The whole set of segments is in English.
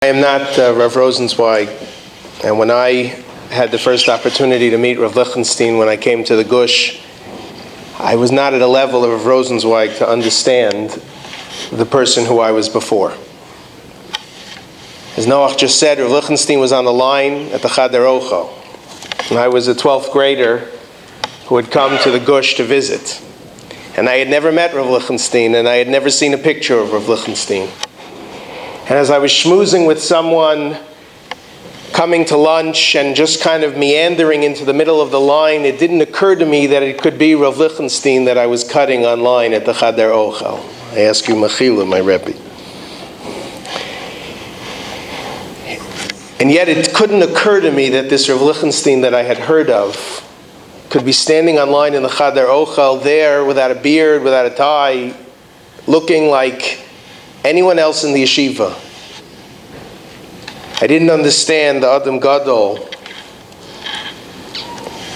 I am not Rav Rosenzweig, and when I had the first opportunity to meet Rav Lichtenstein when I came to the Gush, I was not at a level of Rav Rosenzweig to understand the person who I was before. As Noach just said, Rav Lichtenstein was on the line at the Chader Ocho, and I was a 12th grader who had come to the Gush to visit. And I had never met Rav Lichtenstein, and I had never seen a picture of Rav Lichtenstein. And as I was schmoozing with someone, coming to lunch and just kind of meandering into the middle of the line, it didn't occur to me that it could be Rav Lichtenstein that I was cutting online at the Chader Ochel. I ask you, Mechila, my Rabbi. And yet it couldn't occur to me that this Rav Lichtenstein that I had heard of could be standing online in the Chader Ochel there without a beard, without a tie, looking like anyone else in the yeshiva. I didn't understand the Adam Gadol,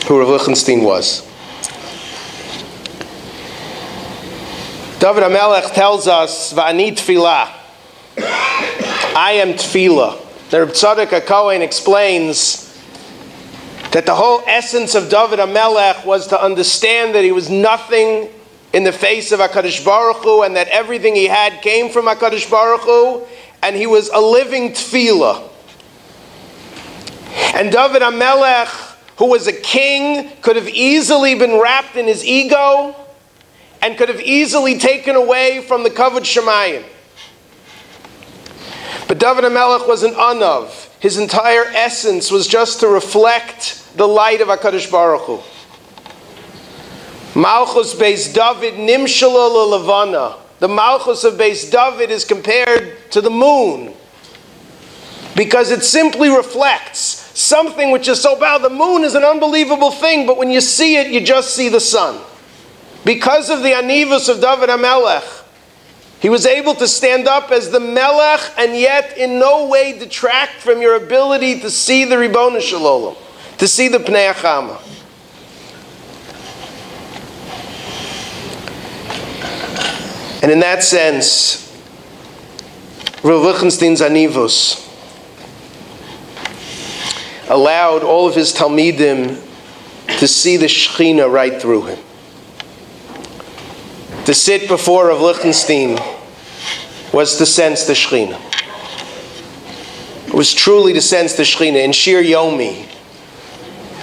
who Rav Lichtenstein was. David HaMelech tells us, Va'ani tefillah. I am tefillah. The Reb Tzadok HaKohen explains that the whole essence of David HaMelech was to understand that he was nothing in the face of HaKadosh Baruch Hu, and that everything he had came from HaKadosh Baruch Hu, and he was a living tefillah. And David HaMelech, who was a king, could have easily been wrapped in his ego, and could have easily taken away from the Kavod Shemayim. But David HaMelech was an anav. His entire essence was just to reflect the light of HaKadosh Baruch Hu. Malchus Beis David Nimshala Lelevana. The Malchus of Beis David is compared to the moon, because it simply reflects something which is so bad. The moon is an unbelievable thing, but when you see it, you just see the sun. Because of the anivus of David HaMelech, he was able to stand up as the Melech and yet in no way detract from your ability to see the Ribbono Shel Olam, to see the Pnei Chama. And in that sense, Rav Lichtenstein's anivus allowed all of his Talmidim to see the Shechina right through him. To sit before Rav Lichtenstein was to sense the Shechina. It was truly to sense the Shechina. In Shir Yomi,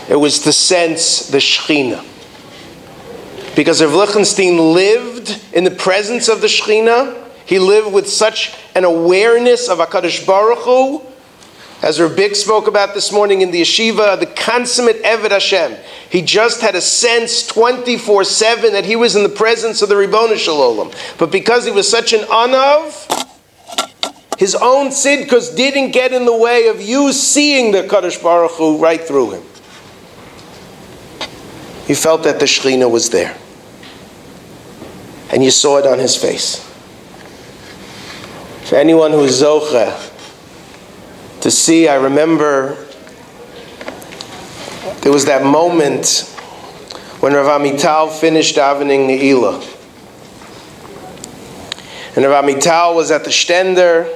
it was to sense the Shechina. Because Rav Lichtenstein lived in the presence of the Shechina. He lived with such an awareness of HaKadosh Baruch Hu, as Rabbi spoke about this morning in the yeshiva, the consummate Eved Hashem. He just had a sense 24/7 that he was in the presence of the Ribbono Shel Olam. But because he was such an anav, his own tzidkus didn't get in the way of you seeing the HaKadosh Baruch Hu right through him. He felt that the Shechina was there. And you saw it on his face. For anyone who is zocheh to see, I remember there was that moment when Rav Amital finished davening Ne'ilah. And Rav Amital was at the Stender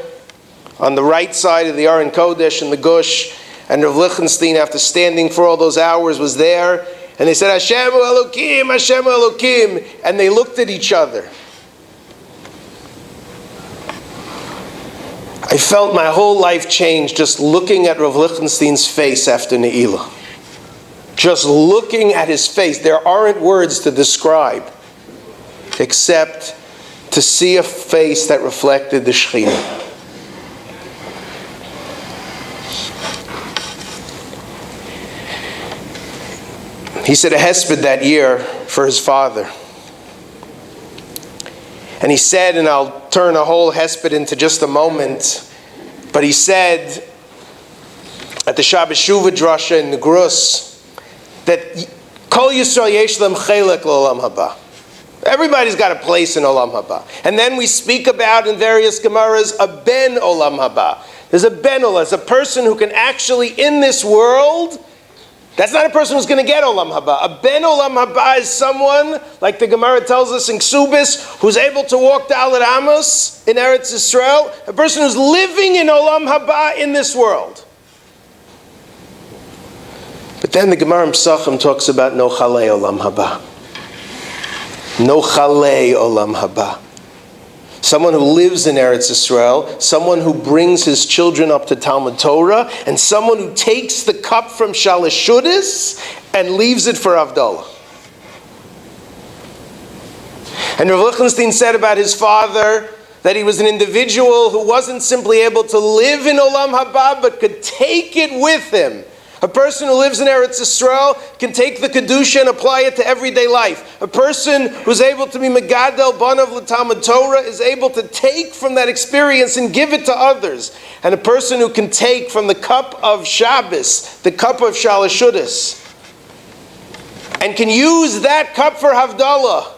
on the right side of the Aharon Kodesh in the Gush, and Rav Lichtenstein, after standing for all those hours, was there. And they said, Hashem Elokim, Hashem Elokim. And they looked at each other. I felt my whole life change just looking at Rav Lichtenstein's face after Ne'ilah. Just looking at his face. There aren't words to describe except to see a face that reflected the Shechina. He said a hesped that year for his father. And he said, and I'll turn a whole hesped into just a moment, but he said at the Shabbos Shuvah drasha in the Grus that Kol Yisrael yesh lam chelek l'olam haba. Everybody's got a place in olam haba. And then we speak about in various Gemaras a ben olam haba. There's a ben olam, a person who can actually in this world That's not a person who's going to get Olam Haba. A Ben Olam Haba is someone, like the Gemara tells us in Ksubis, who's able to walk Dalet Amos in Eretz Yisrael, a person who's living in Olam Haba in this world. But then the Gemara in Pesachim talks about No Chalei Olam Haba. No Chalei Olam Haba. Someone who lives in Eretz Yisrael, someone who brings his children up to Talmud Torah, and someone who takes the cup from Shalosh Shudas and leaves it for Havdalah. And Rav Lichtenstein said about his father that he was an individual who wasn't simply able to live in Olam Haba, but could take it with him. A person who lives in Eretz Yisrael can take the Kedusha and apply it to everyday life. A person who's able to be Megadel Banav L'Talmud Torah is able to take from that experience and give it to others. And a person who can take from the cup of Shabbos, the cup of Shalosh Shudas, and can use that cup for Havdalah,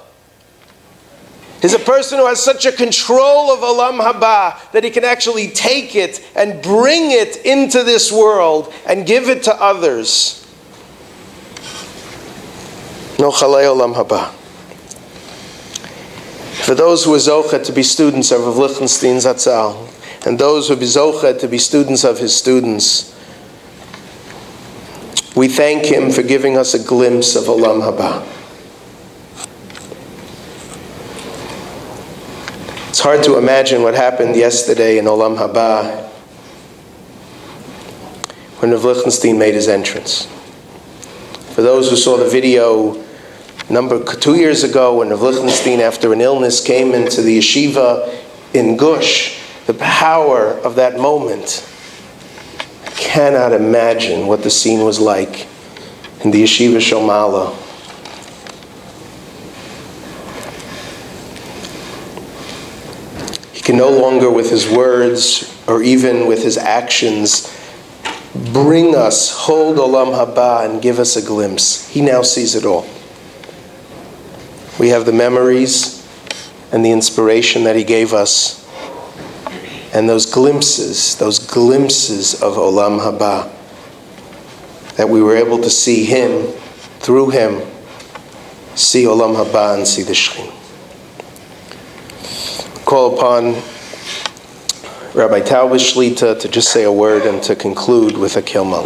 is a person who has such a control of Olam Haba that he can actually take it and bring it into this world and give it to others. No Chalei Olam Haba. For those who are Zocheh to be students of Rav Lichtenstein Zatzal, and those who be Zocheh to be students of his students, we thank him for giving us a glimpse of Olam Haba. It's hard to imagine what happened yesterday in Olam Haba when Rav Lichtenstein made his entrance. For those who saw the video 2 years ago when Rav Lichtenstein, after an illness, came into the yeshiva in Gush, the power of that moment, I cannot imagine what the scene was like in the yeshiva Shomala. He can no longer, with his words or even with his actions, bring us, hold Olam Haba, and give us a glimpse. He now sees it all. We have the memories and the inspiration that he gave us, and those glimpses of Olam Haba, that we were able to see him, through him, see Olam Haba and see the Shekhinah. Call upon Rabbi Taubes Shlita to just say a word and to conclude with a Kilmal.